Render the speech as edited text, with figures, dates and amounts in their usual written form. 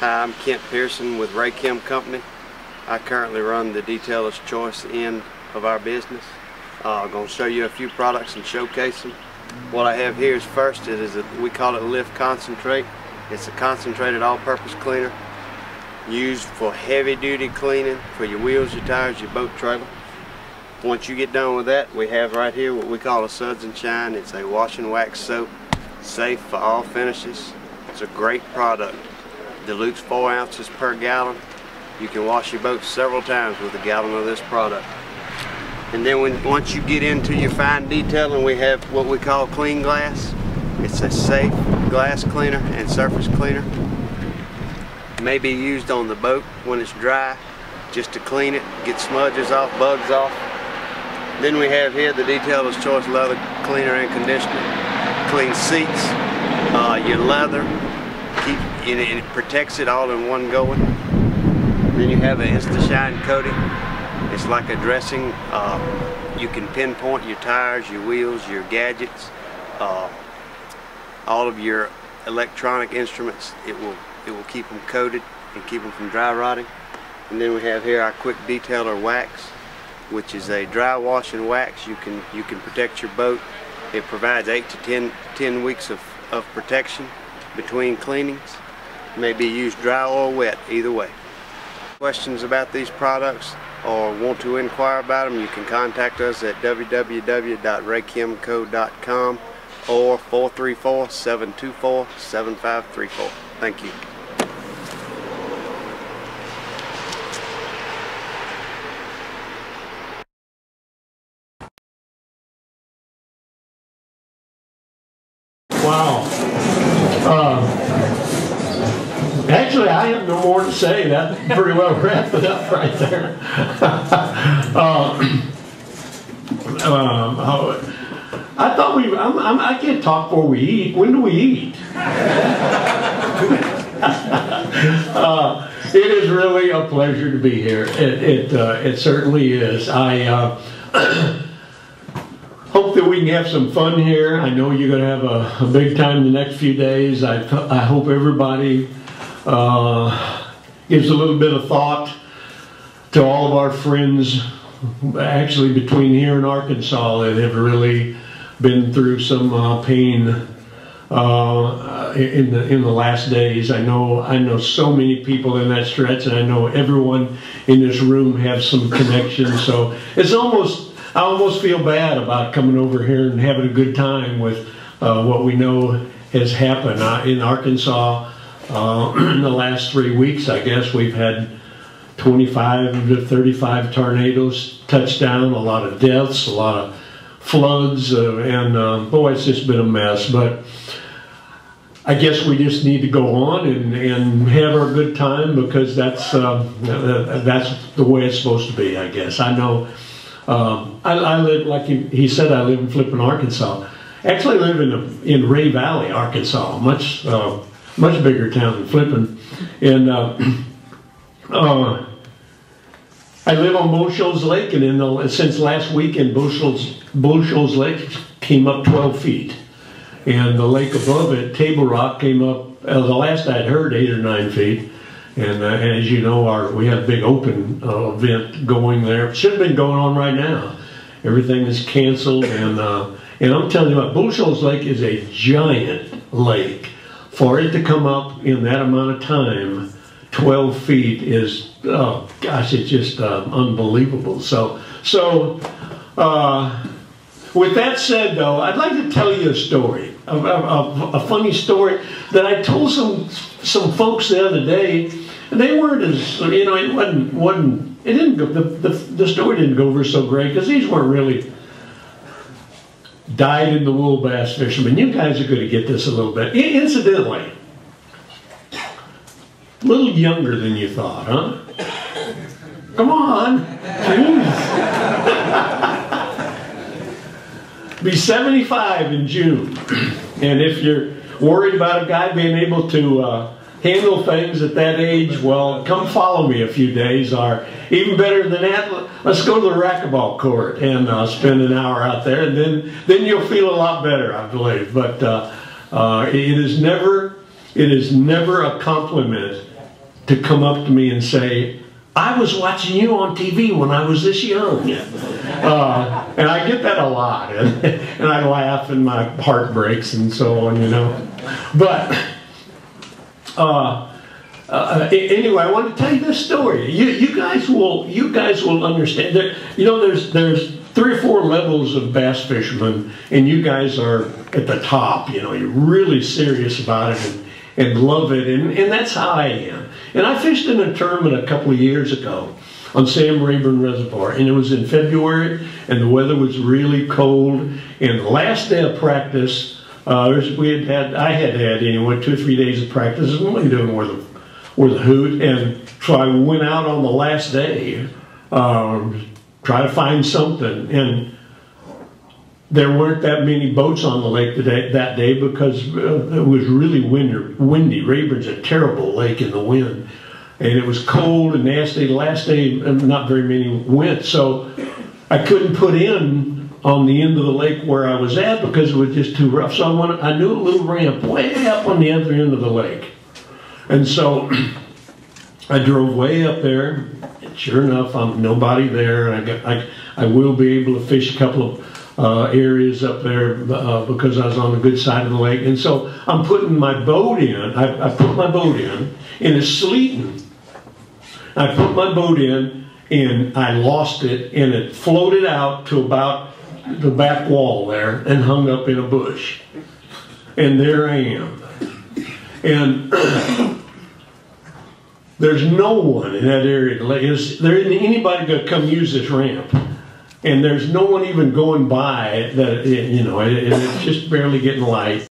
Hi, I'm Kent Pearson with Ray Kim Company. I currently run the detailer's choice end of our business. I'm going to show you a few products and showcase them. What I have here is first, we call it Lift Concentrate. It's a concentrated all-purpose cleaner used for heavy-duty cleaning for your wheels, your tires, your boat trailer. Once you get done with that, we have right here what we call a Suds and Shine. It's a wash and wax soap, safe for all finishes. It's a great product. Dilutes 4 ounces per gallon. You can wash your boat several times with a gallon of this product. And then once you get into your fine detailing, we have what we call Clean Glass. It's a safe glass cleaner and surface cleaner. It may be used on the boat when it's dry, just to clean it, get smudges off, bugs off. Then we have here the Detailer's Choice Leather Cleaner and Conditioner. Cleans seats, your leather, it protects it all in one going. Then you have an Insta-Shine coating. It's like a dressing. You can pinpoint your tires, your wheels, your gadgets, all of your electronic instruments. It will keep them coated and keep them from dry rotting. And then we have here our Quick Detailer Wax, which is a dry wash and wax. You can protect your boat. It provides 8 to 10 weeks of protection between cleanings. It may be used dry or wet, either way. Questions about these products or want to inquire about them, you can contact us at www.raykimco.com or 434-724-7534. Thank you. Wow. Actually, I have no more to say. That pretty well wrapped it up right there. I thought I can't talk before we eat. When do we eat? It is really a pleasure to be here. It certainly is. I hope that we can have some fun here. I know you're going to have a big time the next few days. I hope everybody gives a little bit of thought to all of our friends, actually between here and Arkansas, that have really been through some pain in the last days. I know so many people in that stretch, and I know everyone in this room has some connections. So I almost feel bad about coming over here and having a good time with what we know has happened in Arkansas. In the last 3 weeks, I guess, we've had 25 to 35 tornadoes touch down, a lot of deaths, a lot of floods, and boy, it's just been a mess. But I guess we just need to go on and have our good time, because that's the way it's supposed to be, I guess. I know I live, like he said, I live in Flippin, Arkansas. Actually, I live in Ray Valley, Arkansas, much bigger town than Flippin. And I live on Bull Shoals Lake, and since last weekend, Bull Shoals Lake came up 12 feet. And the lake above it, Table Rock, came up, the last I'd heard, 8 or 9 feet. And as you know, we had a big open event going there. It should have been going on right now. Everything is canceled, and I'm telling you what, Bull Shoals Lake is a giant lake. For it to come up in that amount of time, 12 feet is, oh gosh, it's just unbelievable. So with that said, though, I'd like to tell you a story, a funny story that I told some folks the other day, and they weren't as, you know, it didn't go, the story didn't go over so great, because these weren't really dyed-in-the-wool bass fishermen. You guys are going to get this a little bit. Incidentally, a little younger than you thought, huh? Come on. Jeez. Be 75 in June. And if you're worried about a guy being able to handle things at that age, well, come follow me a few days, or even better than that, let's go to the racquetball court and spend an hour out there, and then you'll feel a lot better, I believe. But it is never a compliment to come up to me and say, I was watching you on TV when I was this young. And I get that a lot. And I laugh and my heart breaks and so on, you know. But anyway, I want to tell you this story. You guys will understand. You know, there's 3 or 4 levels of bass fishermen, and you guys are at the top. You know, you're really serious about it and love it, and that's how I am. And I fished in a tournament a couple of years ago on Sam Rayburn Reservoir, and it was in February, and the weather was really cold. And the last day of practice, I had anyway 2 or 3 days of practice. I was only doing where the hoot, and so I went out on the last day, try to find something, and there weren't that many boats on the lake that day because it was really windy. Rayburn's a terrible lake in the wind, and it was cold and nasty. The last day, not very many went, so I couldn't put in on the end of the lake where I was at because it was just too rough. So I knew a little ramp way up on the other end of the lake. And so I drove way up there, and sure enough, nobody there. I will be able to fish a couple of areas up there because I was on the good side of the lake. And so I'm putting my boat in. I put my boat in, and it's sleeting. I put my boat in, and I lost it, and it floated out to about the back wall there and hung up in a bush. And there I am. And there's no one in that area. Is there anybody going to come use this ramp? And there's no one even going by that, you know, it's just barely getting light.